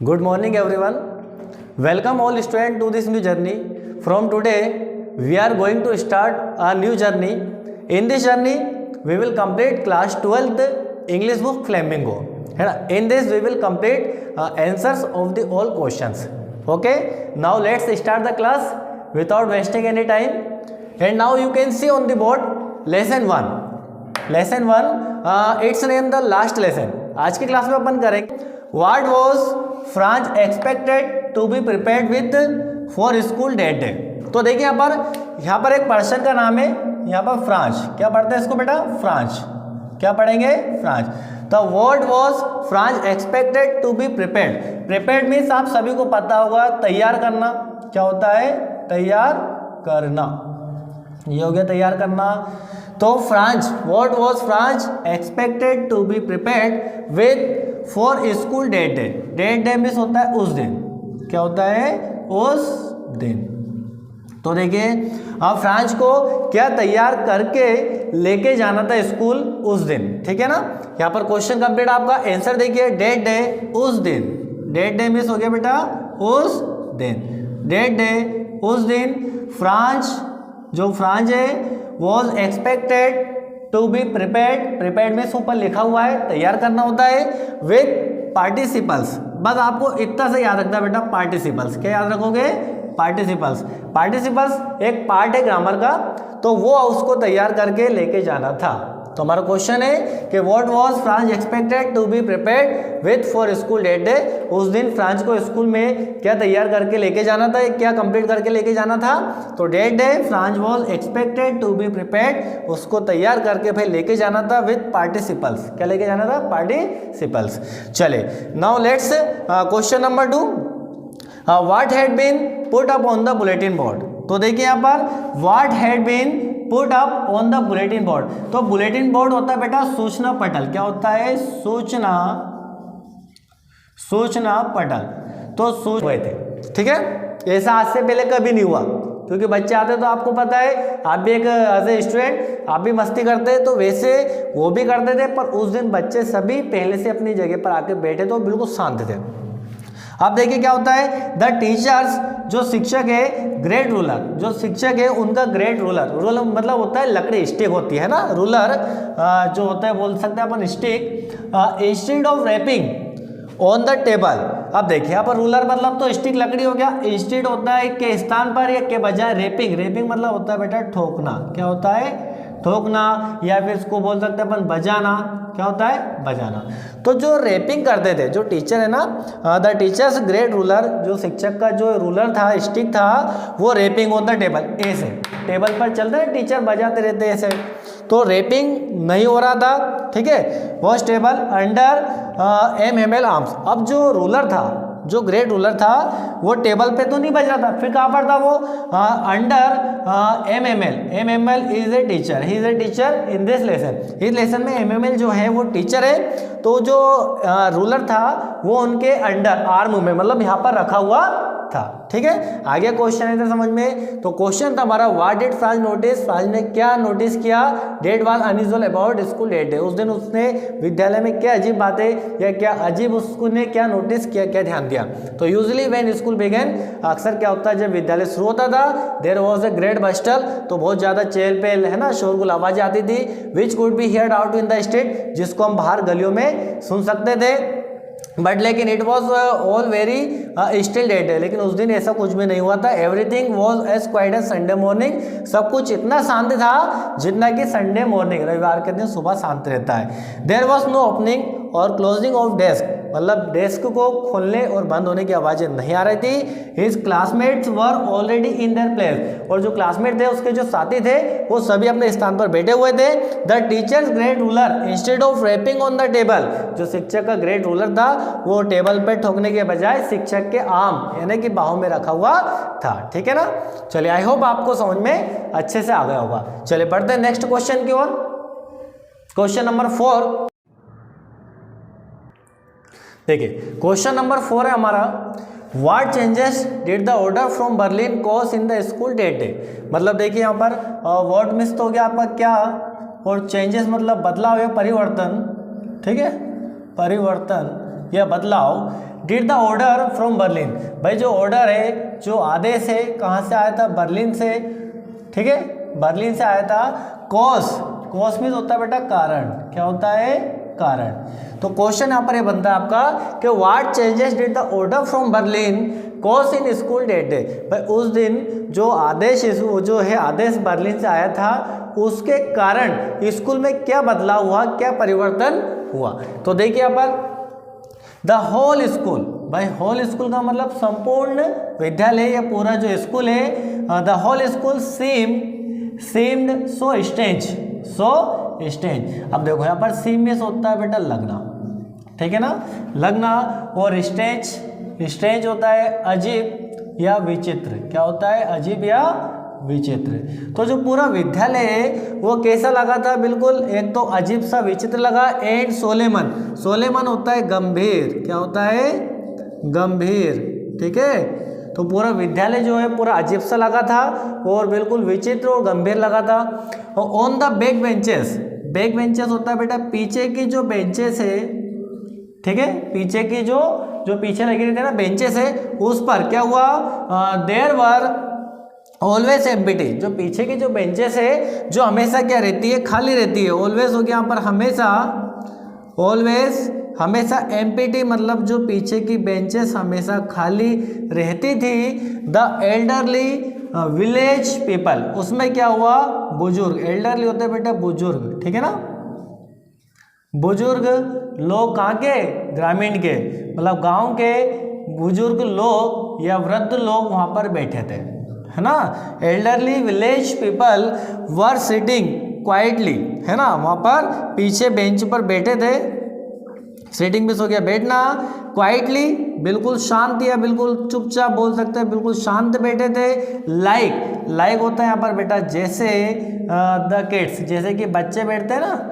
Good morning everyone. Welcome all students to this new journey. From today we are going to start a new journey. In this journey we will complete class 12th English book Flamingo. In this we will complete answers of the all questions. Okay. Now let's start the class without wasting any time. And now you can see on the board lesson 1. Lesson 1 its name the last lesson. आज की class में अपन करेंगे What was France expected to be prepared with for school that day? तो देखिए यहाँ पर एक person का नाम है, यहाँ पर फ्रांस, क्या पढ़ते हैं इसको बेटा? फ्रांस, क्या पढ़ेंगे? फ्रांस। तो what was France expected to be prepared? Prepared means आप सभी को पता होगा तैयार करना, क्या होता है? तैयार करना, ये हो गया तैयार करना। तो France, what was France expected to be prepared with for school that day. That day means होता है उस दिन, क्या होता है? उस दिन। तो देखिए अब फ्रांस को क्या तैयार करके लेके जाना था स्कूल उस दिन, ठीक है ना। यहाँ पर क्वेश्चन कंप्लीट, आपका आंसर देखिए डेट डे उस दिन। डेट डे मीन्स हो गया बेटा उस दिन। डेट डे उस दिन फ्रांस, जो फ्रांस है was expected to be prepared. Prepared में ऊपर लिखा हुआ है तैयार करना होता है विथ पार्टिसिपल्स। बस आपको इतना से याद रखना बेटा, पार्टिसिपल्स। क्या याद रखोगे? पार्टिसिपल्स। पार्टिसिपल्स एक पार्ट है ग्रामर का, तो वो उसको तैयार करके लेके जाना था। तो हमारा क्वेश्चन है कि what was France expected to be prepared with for school that day. उस दिन फ्रांस को स्कूल में क्या तैयार करके लेके जाना था, क्या कंप्लीट करके लेके जाना था? तो that day France was expected to be prepared, उसको तैयार करके फिर लेके जाना था विथ पार्टिसिपल्स। क्या लेके जाना था? पार्टिसिपल्स। चले now let's question number 2, what had been put up on the bulletin board. तो देखिए यहाँ पर what had been put up on the bulletin board. तो बुलेटिन बोर्ड होता है बेटा सूचना पटल। क्या होता है? सूचना पटल। तो हुए थे, ठीक है। ऐसा आज से पहले कभी नहीं हुआ, क्योंकि बच्चे आते तो आपको पता है, आप भी एक एज ए स्टूडेंट आप भी मस्ती करते तो वैसे वो भी करते थे, पर उस दिन बच्चे सभी पहले से अपनी जगह पर आके बैठे तो बिल्कुल शांत थे। अब देखिए क्या होता है, द टीचर्स, जो शिक्षक है, ग्रेट रूलर, जो शिक्षक है उनका ग्रेट रूलर। रूलर मतलब होता है लकड़ी, स्टिक होती है ना, रूलर जो होता है बोल सकते हैं अपन stick. Instead of rapping on the table. अब देखिए यहाँ पर रूलर मतलब तो स्टिक लकड़ी हो गया, इंस्टेड होता है के स्थान पर या के बजाय रैपिंग। रैपिंग मतलब होता है बेटा ठोकना। क्या होता है? ठोकना, या फिर इसको बोल सकते हैं अपन बजाना। क्या होता है? बजाना। तो जो रैपिंग करते थे, जो टीचर है ना, द टीचर्स ग्रेट रूलर, जो शिक्षक का जो रूलर था, स्टिक था, वो रैपिंग ऑन द टेबल, ऐसे टेबल पर चलता है, टीचर बजाते रहते ऐसे। तो रैपिंग नहीं हो रहा था, ठीक है, वो टेबल अंडर MML आर्म्स। अब जो रूलर था, जो ग्रेट रूलर था, वो टेबल पे तो नहीं बज रहा था, फिर कहाँ पर था वो? Under MML। MML is a teacher, he is a teacher in this lesson. इस लेसन में MML जो है वो टीचर है। तो जो रूलर था वो उनके अंडर, आर्म में, मतलब यहाँ पर रखा हुआ था, ठीक है। आगे क्वेश्चन है समझ में। तो क्वेश्चन था हमारा, what did France notice. France ने क्या नोटिस किया? That was unusual about school that day. उस दिन उसने विद्यालय में क्या अजीब बातें या क्या अजीब उसने क्या नोटिस किया, क्या ध्यान दिया। तो यूजुअली व्हेन स्कूल बिगेन, अक्सर क्या होता है जब विद्यालय शुरू होता था, देयर वाज अ ग्रेट बस्टल, तो बहुत ज्यादा चहल पहल है ना, शोरगुल आवाज आती थी, which could be heard out in the street, जिसको हम बाहर गलियों में सुन सकते थे। बट लेकिन it was all very still that है, लेकिन उस दिन ऐसा कुछ भी नहीं हुआ था। Everything was as quiet as Sunday morning, सब कुछ इतना शांत था जितना कि संडे मॉर्निंग, रविवार के दिन सुबह शांत रहता है। देयर वॉज नो ओपनिंग और क्लोजिंग ऑफ डेस्क, मतलब डेस्क को खोलने और बंद होने की आवाजें नहीं आ रही थी। His classmates were already in their place, और जो क्लासमेट थे, उसके जो साथी थे, वो सभी अपने स्थान पर बैठे हुए थे। The teachers great ruler instead of rapping on the table, जो शिक्षक का ग्रेट रूलर था वो टेबल पर ठोकने के बजाय शिक्षक के आर्म यानी कि बाहों में रखा हुआ था, ठीक है ना। चलिए आई होप आपको समझ में अच्छे से आ गया होगा। चलिए बढ़ते हैं नेक्स्ट क्वेश्चन की ओर। क्वेश्चन नंबर 4 देखिए, क्वेश्चन नंबर 4 है हमारा, what changes did the order from Berlin cause in the school that day. मतलब देखिए यहाँ पर वर्ड मिस तो हो गया आपका क्या, और चेंजेस मतलब बदलाव या परिवर्तन, ठीक है, परिवर्तन या बदलाव did the order from Berlin, भाई जो ऑर्डर है, जो आदेश है, कहाँ से आया था? बर्लिन से, ठीक है, बर्लिन से आया था। कॉज, कॉज मीन्स होता है बेटा कारण, क्या होता है? कारण। तो क्वेश्चन यहाँ पर ये बनता है आपका कि what changes did the order from Berlin cause in school that day, भाई उस दिन जो आदेश, जो है आदेश बर्लिन से आया था, उसके कारण स्कूल में क्या बदलाव हुआ, क्या परिवर्तन हुआ? तो देखिए यहाँ पर द होल स्कूल, भाई होल स्कूल का मतलब संपूर्ण विद्यालय या पूरा जो स्कूल है, the whole school seemed so strange, so strange. अब देखो यहाँ पर सीम में होता है बेटा लगना, ठीक है ना, लगना, और स्ट्रेंज, स्ट्रेंज होता है अजीब या विचित्र, क्या होता है? अजीब या विचित्र। तो जो पूरा विद्यालय है वो कैसा लगा था? बिल्कुल एक तो अजीब सा, विचित्र लगा। एंड सोलेमन, सोलेमन होता है गंभीर, क्या होता है? गंभीर, ठीक है। तो पूरा विद्यालय जो है पूरा अजीब सा लगा था और बिल्कुल विचित्र और गंभीर लगा था। और on the back benches, back benches होता है बेटा पीछे की जो बेंचेस है, ठीक है, पीछे की जो पीछे लगी रहती है ना बेंचेस है, उस पर क्या हुआ? देयर वर ऑलवेज एम्प्टी, जो पीछे की जो बेंचेस है जो हमेशा क्या रहती है? खाली रहती है। ऑलवेज हो गया यहाँ पर हमेशा, ऑलवेज हमेशा, एम्प्टी मतलब जो पीछे की बेंचेस हमेशा खाली रहती थी। द एल्डरली विलेज पीपल, उसमें क्या हुआ? बुजुर्ग, एल्डरली होते हैं बेटा बुजुर्ग, ठीक है ना, बुजुर्ग लोग, कहाँ के? ग्रामीण के, मतलब गांव के बुजुर्ग लोग या वृद्ध लोग वहाँ पर बैठे थे, है ना। Elderly village people were sitting quietly, है ना, वहाँ पर पीछे बेंच पर बैठे थे। सिटिंग भी हो गया बैठना, क्वाइटली बिल्कुल शांत या बिल्कुल चुपचाप बोल सकते हैं, बिल्कुल शांत बैठे थे। लाइक, लाइक होता है यहाँ पर बेटा जैसे द किड्स, जैसे कि बच्चे बैठते हैं ना,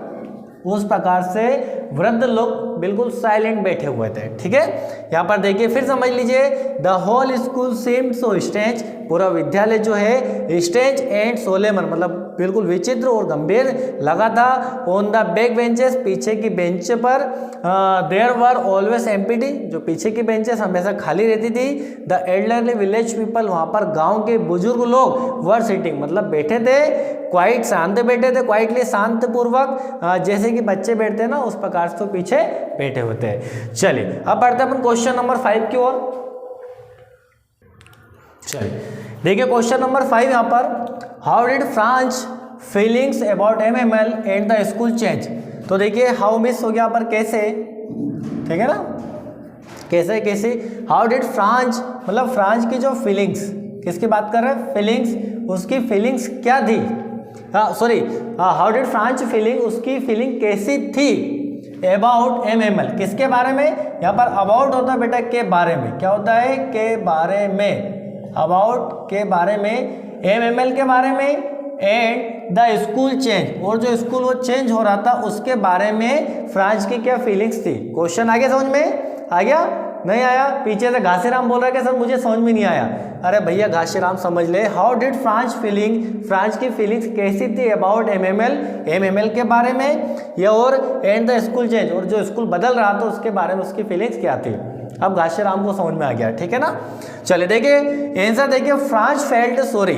उस प्रकार से वृद्ध लोग बिल्कुल साइलेंट बैठे हुए थे, ठीक है। यहाँ पर देखिए फिर समझ लीजिए, the whole school seemed so strange, पूरा विद्यालय जो है स्ट्रेंज एंड सोलेमन मतलब बिल्कुल विचित्र और गंभीर लगा था। ऑन द बैक बेंचेस, पीछे की बेंच पर, देयर वर ऑलवेज एम्प्टी, जो पीछे की बेंचेस हमेशा खाली रहती थी। द एल्डरली विलेज पीपल, वहाँ पर गांव के बुजुर्ग लोग वर सिटिंग मतलब बैठे थे, क्वाइट शांत बैठे थे, क्वाइटली शांत पूर्वक, जैसे कि बच्चे बैठते हैं ना उस प्रकार से तो पीछे बैठे होते हैं। चलिए अब बढ़ते हैं अपन क्वेश्चन नंबर 5 की ओर। चलिए देखिए क्वेश्चन नंबर 5 यहाँ पर, how did French feelings about MML and the school change. तो देखिए हाउ मिस हो गया पर कैसे, ठीक है ना, कैसे कैसे, हाउ डिड फ्रांच मतलब फ्रांच की जो फीलिंग्स, किसकी बात कर रहे हैं? फीलिंग्स, उसकी फीलिंग्स क्या थी? Sorry, how did French feeling, उसकी फीलिंग कैसी थी? अबाउट MML, किसके बारे में? यहाँ पर अबाउट होता है बेटा के बारे में, क्या होता है? के बारे में, अबाउट के बारे में, MML के बारे में, एंड द स्कूल चेंज, और जो स्कूल वो चेंज हो रहा था उसके बारे में फ्रांच की क्या फीलिंग्स थी। क्वेश्चन आ गया समझ में? आ गया? नहीं आया? पीछे से घासीराम बोल रहा है कि सर मुझे समझ में नहीं आया। अरे भैया घासीराम समझ ले, how did French feeling, French की फीलिंग्स कैसी थी अबाउट MML के बारे में, या और एंड द स्कूल चेंज, और जो स्कूल बदल रहा था उसके बारे में उसकी फीलिंग्स क्या थी। अब घासीराम को समझ में आ गया, ठीक है ना। चलिए देखिए आंसर देखिए, फ्रांच फेल्ट सॉरी,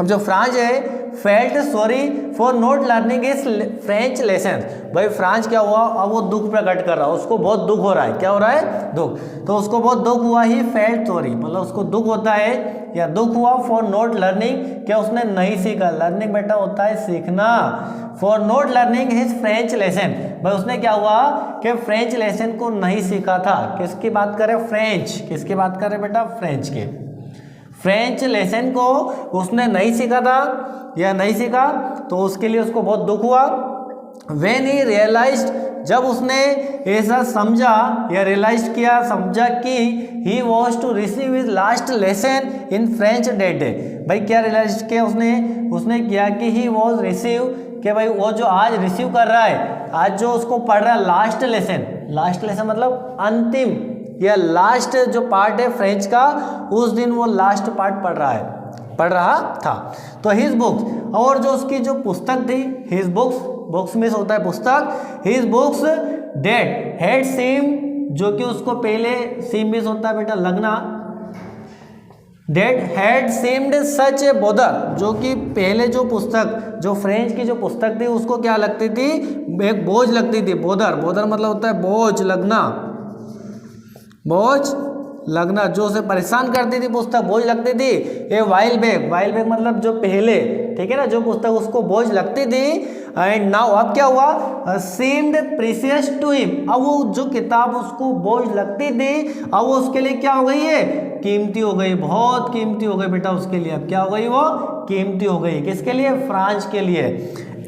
अब जो फ्रांच है felt sorry for not learning is French lesson, भाई फ्रांच क्या हुआ, अब वो दुख प्रकट कर रहा है, उसको बहुत दुख हो रहा है, क्या हो रहा है? दुख, तो उसको बहुत दुख हुआ, ही फेल्ट सॉरी मतलब उसको दुख होता है या दुख हुआ, फॉर नॉट लर्निंग, क्या उसने नहीं सीखा, लर्निंग बेटा होता है सीखना, for not learning his French lesson, भाई उसने क्या हुआ कि फ्रेंच लेसन को नहीं सीखा था। किसकी बात करें? फ्रेंच, किसकी बात करें बेटा? फ्रेंच के, फ्रेंच लेसन को उसने नहीं सीखा था या नहीं सीखा, तो उसके लिए उसको बहुत दुख हुआ। व्हेन ही रियलाइज्ड, जब उसने ऐसा समझा या रियलाइज किया, समझा कि he was to receive his last lesson in French that day, भाई क्या रियलाइज किया उसने किया कि ही वॉज रिसीव, कि भाई वो जो आज रिसीव कर रहा है, आज जो उसको पढ़ रहा है लास्ट लेसन मतलब अंतिम या लास्ट जो पार्ट है फ्रेंच का, उस दिन वो लास्ट पार्ट पढ़ रहा था। तो हिज बुक्स, और जो उसकी जो पुस्तक थी, हिज बुक्स, बुक्स में होता है पुस्तक, हिज बुक्स डेट हैड सीम जो कि उसको पहले सेम मिस होता है बेटा लगना, that had seemed such a bother, जो कि पहले जो पुस्तक, जो फ्रेंच की जो पुस्तक थी उसको क्या लगती थी, एक बोझ लगती थी। बोदर, बोदर मतलब होता है बोझ लगना, बोझ लगना, जो उसे परेशान करती थी पुस्तक, बोझ लगती थी। A while bag, while bag मतलब जो पहले, ठीक है ना, जो पुस्तक उसको बोझ लगती थी। एंड नाउ अब क्या हुआ, सीम्ड प्रीशियस टू हिम, अब वो जो किताब उसको बोझ लगती थी अब वो उसके लिए क्या हो गई है, कीमती हो गई, बहुत कीमती हो गई बेटा उसके लिए। अब क्या हो गई, वो कीमती हो गई, किसके लिए, फ्रांस के लिए।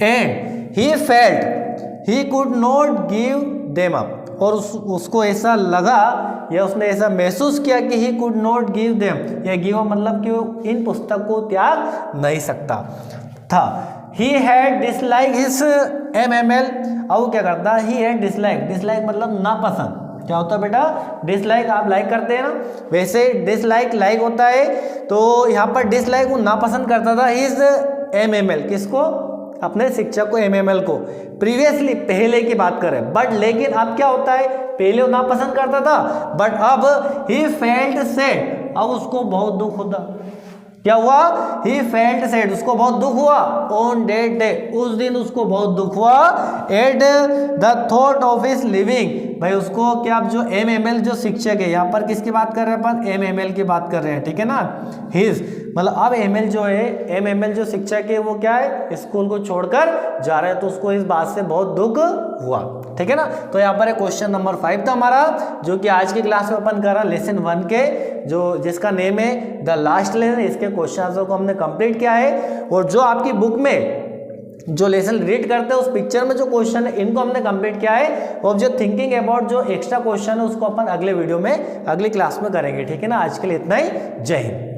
And he felt he could not give them up, और उसको ऐसा लगा या उसने ऐसा महसूस किया कि he could not give them, या गिव मतलब कि वो इन पुस्तक को त्याग नहीं सकता था। He had dislike his MML, अब वो क्या करता, ही हैड डिसलाइक, डिसलाइक मतलब नापसंद, क्या होता है बेटा, डिसलाइक, आप लाइक करते हैं ना, वैसे डिसलाइक लाइक होता है, तो यहाँ पर डिसलाइक वो नापसंद करता था हिज MML, किसको, अपने शिक्षक को, MML को। प्रीवियसली पहले की बात करें, बट लेकिन अब क्या होता है, पहले वो नापसंद करता था, बट अब ही फेल्ट सैड, अब उसको बहुत दुख होता। क्या हुआ, ही फेल्ट सैड, उसको बहुत दुख हुआ। ऑन डेट डे, उस दिन उसको बहुत दुख हुआ। At the thought of his living, भाई उसको क्या, अब जो MML जो शिक्षक है, यहाँ पर किसकी बात कर रहे हैं अपन, MML की बात कर रहे हैं, ठीक है ना, हिज मतलब अब MML जो शिक्षक है वो क्या है, स्कूल को छोड़कर जा रहे हैं, तो उसको इस बात से बहुत दुख हुआ, ठीक है ना। तो यहाँ पर क्वेश्चन नंबर 5 था हमारा, जो कि आज की क्लास में अपन कर रहा लेसन 1 के, जो जिसका नेम है द लास्ट लेसन, इसके क्वेश्चन आंसर को हमने कंप्लीट किया है। और जो आपकी बुक में जो लेसन रीड करते हैं उस पिक्चर में जो क्वेश्चन है इनको हमने कंप्लीट किया है, और जो थिंकिंग अबाउट जो एक्स्ट्रा क्वेश्चन है उसको अपन अगले वीडियो में अगली क्लास में करेंगे, ठीक है ना। आज के लिए इतना ही, जय हिंद।